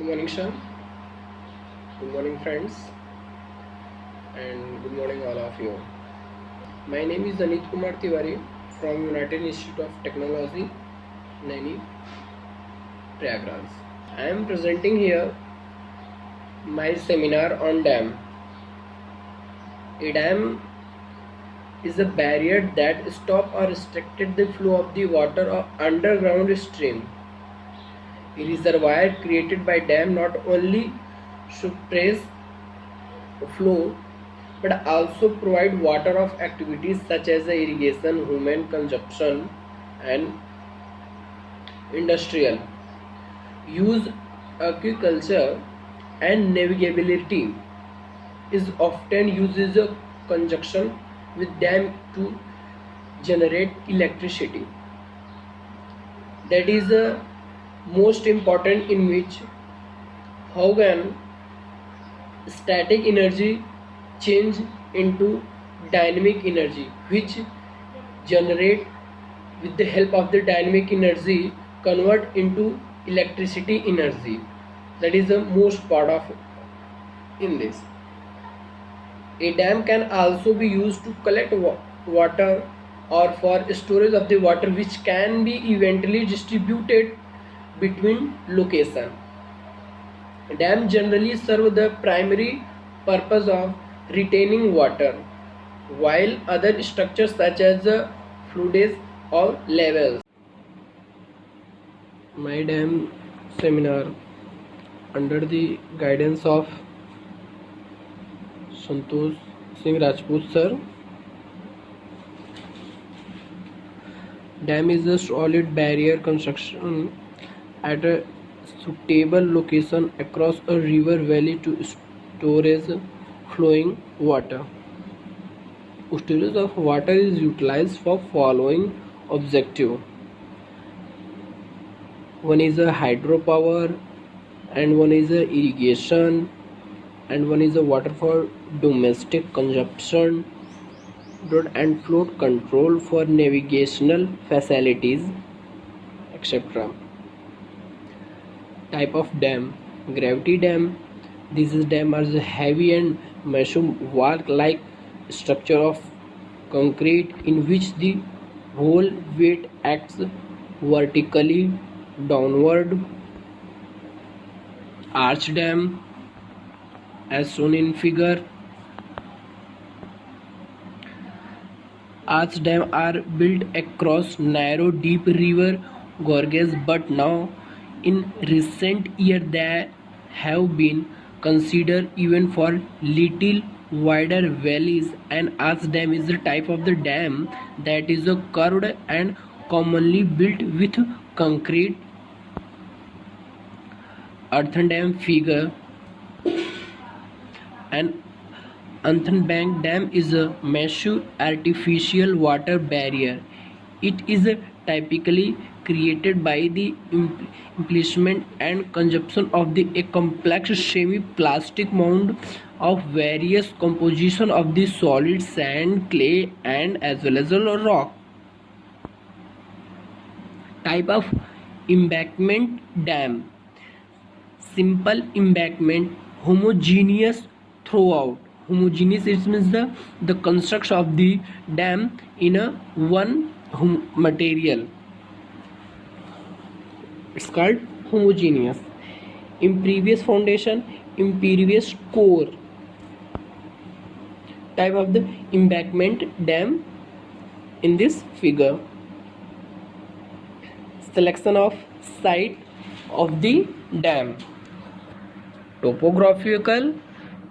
morning, Shan. Good morning, friends, and good morning, all of you. My name is Anit Kumar Tiwari from United Institute of Technology, Naini, Prayagraj. I am presenting here my seminar on dam. A dam is a barrier that stops or restricted the flow of the water or underground stream. A reservoir created by dam not only suppress flow but also provide water of activities such as irrigation, human consumption, and industrial use. Agriculture and navigability is often used as a conjunction with dam to generate electricity. That is most important, in which how can static energy change into dynamic energy, which generate with the help of the dynamic energy convert into electricity energy. That is the most part of in this. A dam can also be used to collect water or for storage of the water, which can be eventually distributed between location. Dam generally serve the primary purpose of retaining water, while other structures such as floodways or levels. My dam seminar under the guidance of Santosh Singh Rajput sir. Dam is a solid barrier construction at a suitable location across a river valley to storage flowing water. Storage of water is utilized for following objective. One is a hydropower, and one is a irrigation, and one is a water for domestic consumption, and flood control for navigational facilities, etc. Type of dam: gravity dam. These dams are heavy and massive wall-like structure of concrete in which the whole weight acts vertically downward. Arch dam, as shown in figure. Arch dams are built across narrow, deep river gorges, but now in recent years they have been considered even for little wider valleys. An arch dam is a type of the dam that is curved and commonly built with concrete. Earthen dam figure. An earthen bank dam is a massive artificial water barrier. It is typically created by the emplacement and consumption of a complex semi-plastic mound of various composition of the solid sand, clay, and as well as a rock. Type of embankment dam: simple embankment, homogeneous throughout. Homogeneous, it means the construction of the dam in a one material. It's called homogeneous. Impervious foundation, impervious core. Type of the embankment dam in this figure. Selection of site of the dam: topographical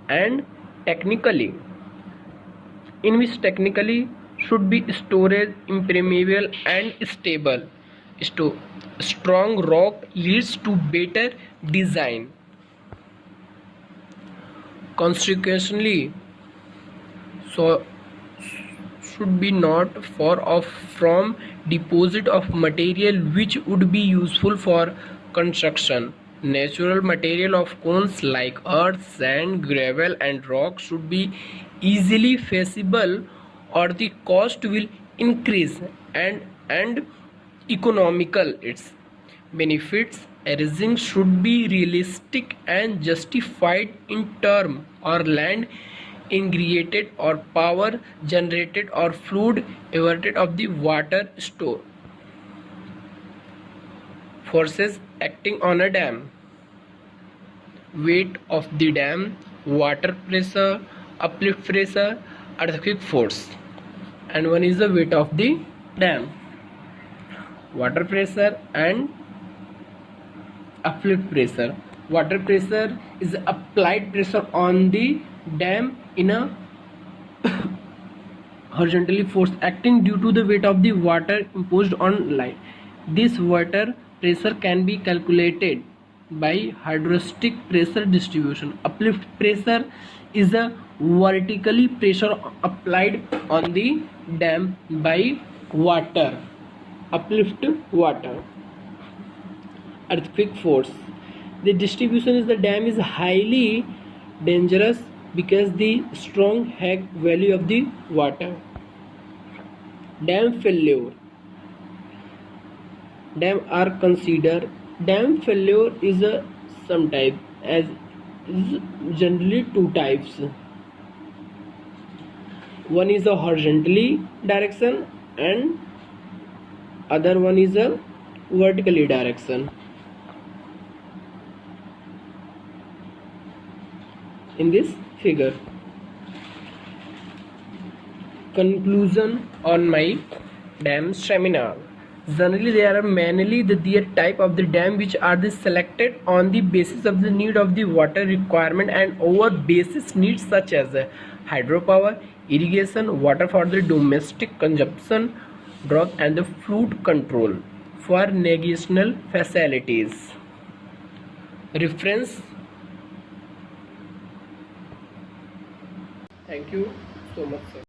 and technically, in which technically should be storage impermeable and stable. Strong rock leads to better design. Consequently, so should be not far off from deposit of material which would be useful for construction. Natural material of cones like earth, sand, gravel, and rock should be easily feasible, or the cost will increase, and economical. Its benefits: Erasing should be realistic and justified in term or land ingredient or power generated or fluid diverted of the water store. Forces acting on a dam: weight of the dam, water pressure, uplift pressure, earthquake force. And one is the weight of the dam, water pressure and uplift pressure. Water pressure is applied pressure on the dam in a horizontally force acting due to the weight of the water imposed on line. This water pressure can be calculated by hydrostatic pressure distribution. Uplift pressure is a vertically pressure applied on the dam by water. Uplift water. Earthquake force: the distribution is the dam is highly dangerous because the strong Hag value of the water. Dam failure: dam failure is a some type as is generally two types. One is a horizontally direction and other one is a vertically direction. In this figure, conclusion on my dam seminar: generally there are mainly the type of the dam which are the selected on the basis of the need of the water requirement and over basis needs such as hydropower, irrigation, water for the domestic consumption, drought and the flood control for national facilities. Reference. Thank you so much, sir.